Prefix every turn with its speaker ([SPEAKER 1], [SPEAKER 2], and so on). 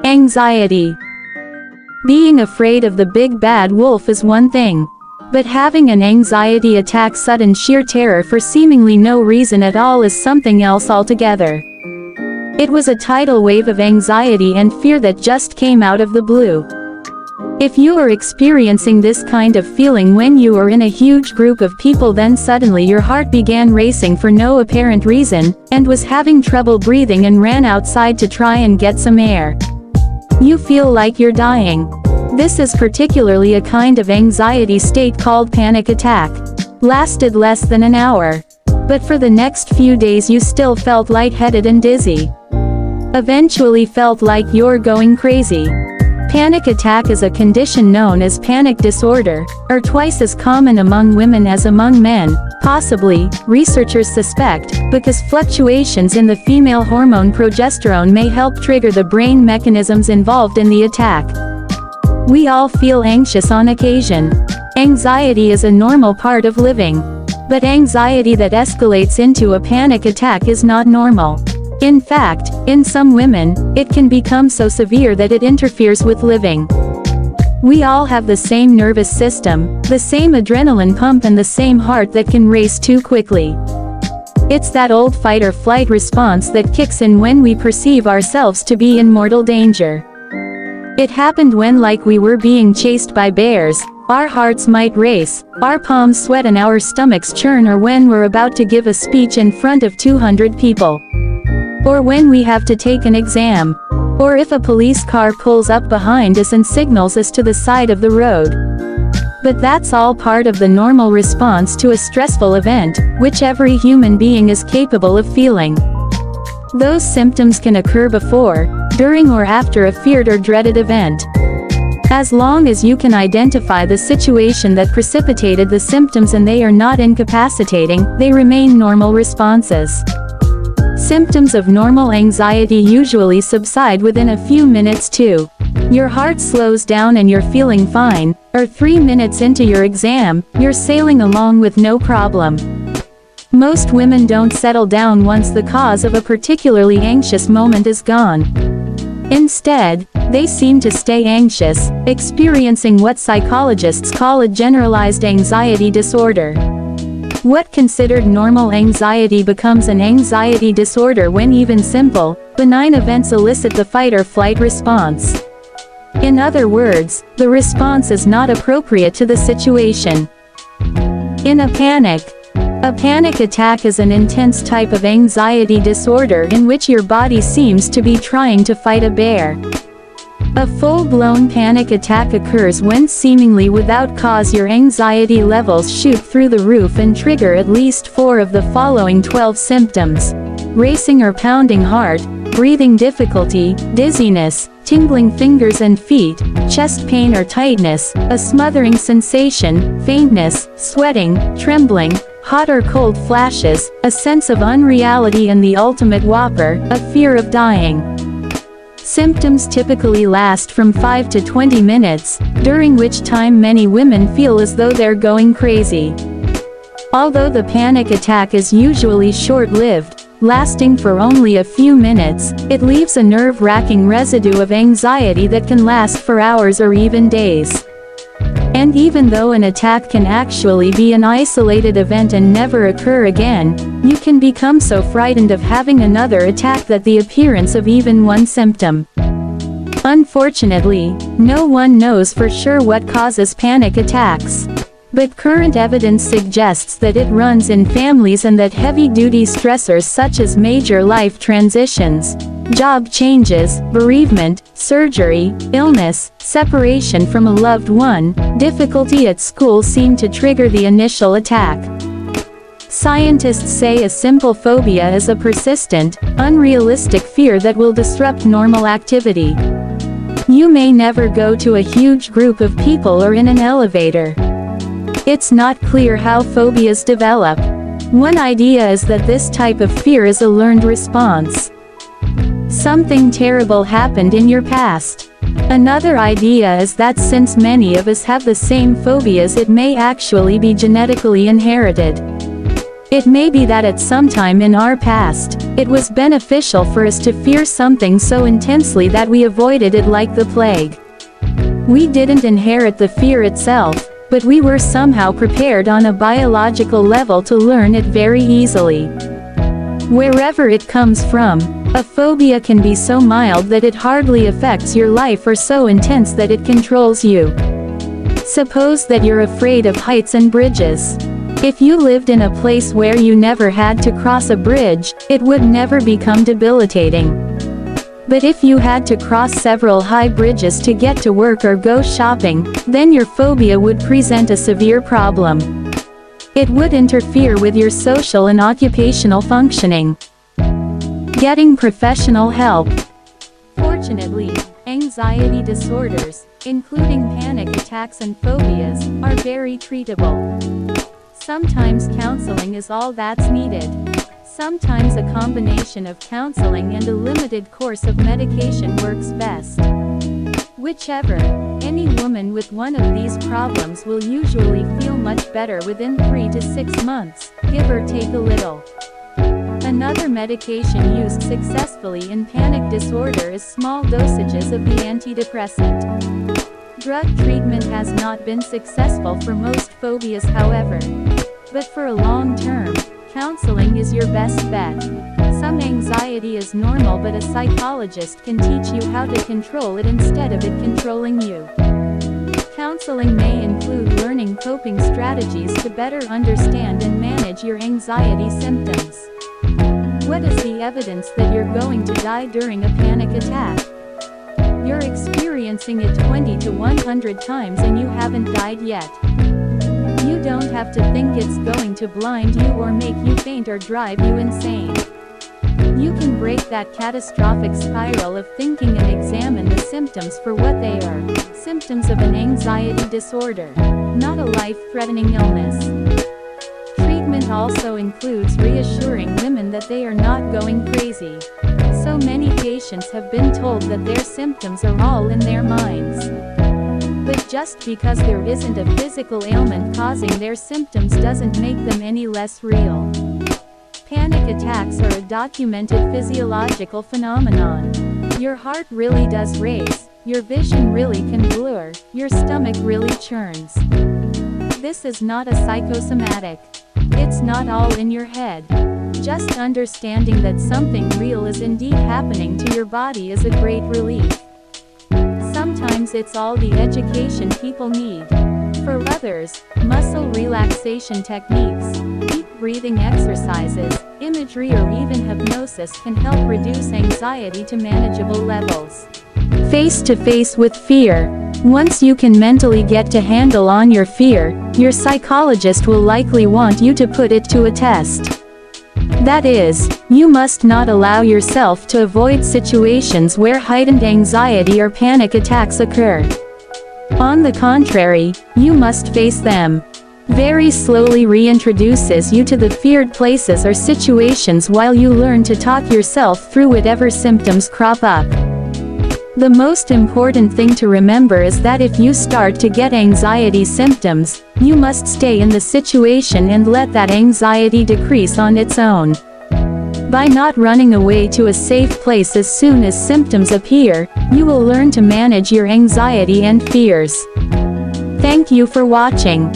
[SPEAKER 1] Anxiety. Being afraid of the big bad wolf is one thing. But having an anxiety attack, sudden sheer terror for seemingly no reason at all, is something else altogether. It was a tidal wave of anxiety and fear that just came out of the blue. If you are experiencing this kind of feeling when you are in a huge group of people, then suddenly your heart began racing for no apparent reason, and was having trouble breathing and ran outside to try and get some air. You feel like you're dying. This is particularly a kind of anxiety state called panic attack. Lasted less than an hour. But for the next few days you still felt lightheaded and dizzy. Eventually felt like you're going crazy. Panic attack is a condition known as panic disorder, or twice as common among women as among men, possibly, researchers suspect, because fluctuations in the female hormone progesterone may help trigger the brain mechanisms involved in the attack. We all feel anxious on occasion. Anxiety is a normal part of living. But anxiety that escalates into a panic attack is not normal. In fact, in some women, it can become so severe that it interferes with living. We all have the same nervous system, the same adrenaline pump, and the same heart that can race too quickly. It's that old fight or flight response that kicks in when we perceive ourselves to be in mortal danger. It happened when, like we were being chased by bears, our hearts might race, our palms sweat and our stomachs churn, or when we're about to give a speech in front of 200 people. Or when we have to take an exam. Or if a police car pulls up behind us and signals us to the side of the road. But that's all part of the normal response to a stressful event, which every human being is capable of feeling. Those symptoms can occur before, during, or after a feared or dreaded event. As long as you can identify the situation that precipitated the symptoms and they are not incapacitating, they remain normal responses. Symptoms of normal anxiety usually subside within a few minutes too. Your heart slows down and you're feeling fine, or 3 minutes into your exam, you're sailing along with no problem. Most women don't settle down once the cause of a particularly anxious moment is gone. Instead, they seem to stay anxious, experiencing what psychologists call a generalized anxiety disorder. What considered normal anxiety becomes an anxiety disorder when even simple, benign events elicit the fight or flight response. In other words, the response is not appropriate to the situation. In a panic attack is an intense type of anxiety disorder in which your body seems to be trying to fight a bear. A full-blown panic attack occurs when seemingly without cause your anxiety levels shoot through the roof and trigger at least 4 of the following 12 symptoms: racing or pounding heart, breathing difficulty, dizziness, tingling fingers and feet, chest pain or tightness, a smothering sensation, faintness, sweating, trembling, hot or cold flashes, a sense of unreality, and the ultimate whopper, a fear of dying. Symptoms typically last from 5 to 20 minutes, during which time many women feel as though they're going crazy. Although the panic attack is usually short-lived, lasting for only a few minutes, it leaves a nerve-wracking residue of anxiety that can last for hours or even days. And even though an attack can actually be an isolated event and never occur again, you can become so frightened of having another attack that the appearance of even one symptom. Unfortunately, no one knows for sure what causes panic attacks. But current evidence suggests that it runs in families and that heavy-duty stressors such as major life transitions, job changes, bereavement, surgery, illness, separation from a loved one, difficulty at school seem to trigger the initial attack. Scientists say a simple phobia is a persistent, unrealistic fear that will disrupt normal activity. You may never go to a huge group of people or in an elevator. It's not clear how phobias develop. One idea is that this type of fear is a learned response. Something terrible happened in your past. Another idea is that since many of us have the same phobias, it may actually be genetically inherited. It may be that at some time in our past, it was beneficial for us to fear something so intensely that we avoided it like the plague. We didn't inherit the fear itself, but we were somehow prepared on a biological level to learn it very easily. Wherever it comes from, a phobia can be so mild that it hardly affects your life or so intense that it controls you. Suppose that you're afraid of heights and bridges. If you lived in a place where you never had to cross a bridge, it would never become debilitating. But if you had to cross several high bridges to get to work or go shopping, then your phobia would present a severe problem. It would interfere with your social and occupational functioning. Getting professional help. Fortunately, anxiety disorders, including panic attacks and phobias, are very treatable. Sometimes counseling is all that's needed. Sometimes a combination of counseling and a limited course of medication works best. Whichever, any woman with one of these problems will usually feel much better within 3 to 6 months, give or take a little. Another medication used successfully in panic disorder is small dosages of the antidepressant. Drug treatment has not been successful for most phobias, however. But for a long term, counseling is your best bet. Some anxiety is normal, but a psychologist can teach you how to control it instead of it controlling you. Counseling may include learning coping strategies to better understand and manage your anxiety symptoms. What is the evidence that you're going to die during a panic attack? You're experiencing it 20 to 100 times and you haven't died yet. You don't have to think it's going to blind you or make you faint or drive you insane. You can break that catastrophic spiral of thinking and examine the symptoms for what they are: symptoms of an anxiety disorder, not a life-threatening illness. Treatment also includes reassuring women that they are not going crazy. So many patients have been told that their symptoms are all in their minds. But just because there isn't a physical ailment causing their symptoms doesn't make them any less real. Panic attacks are a documented physiological phenomenon. Your heart really does race, your vision really can blur, your stomach really churns. This is not a psychosomatic. It's not all in your head. Just understanding that something real is indeed happening to your body is a great relief. Sometimes it's all the education people need. For others, muscle relaxation techniques, deep breathing exercises, imagery or even hypnosis can help reduce anxiety to manageable levels. Face to face with fear. Once you can mentally get to handle on your fear, your psychologist will likely want you to put it to a test. That is, you must not allow yourself to avoid situations where heightened anxiety or panic attacks occur. On the contrary, you must face them. Very slowly reintroduces you to the feared places or situations while you learn to talk yourself through whatever symptoms crop up. The most important thing to remember is that if you start to get anxiety symptoms, you must stay in the situation and let that anxiety decrease on its own. By not running away to a safe place as soon as symptoms appear, you will learn to manage your anxiety and fears. Thank you for watching.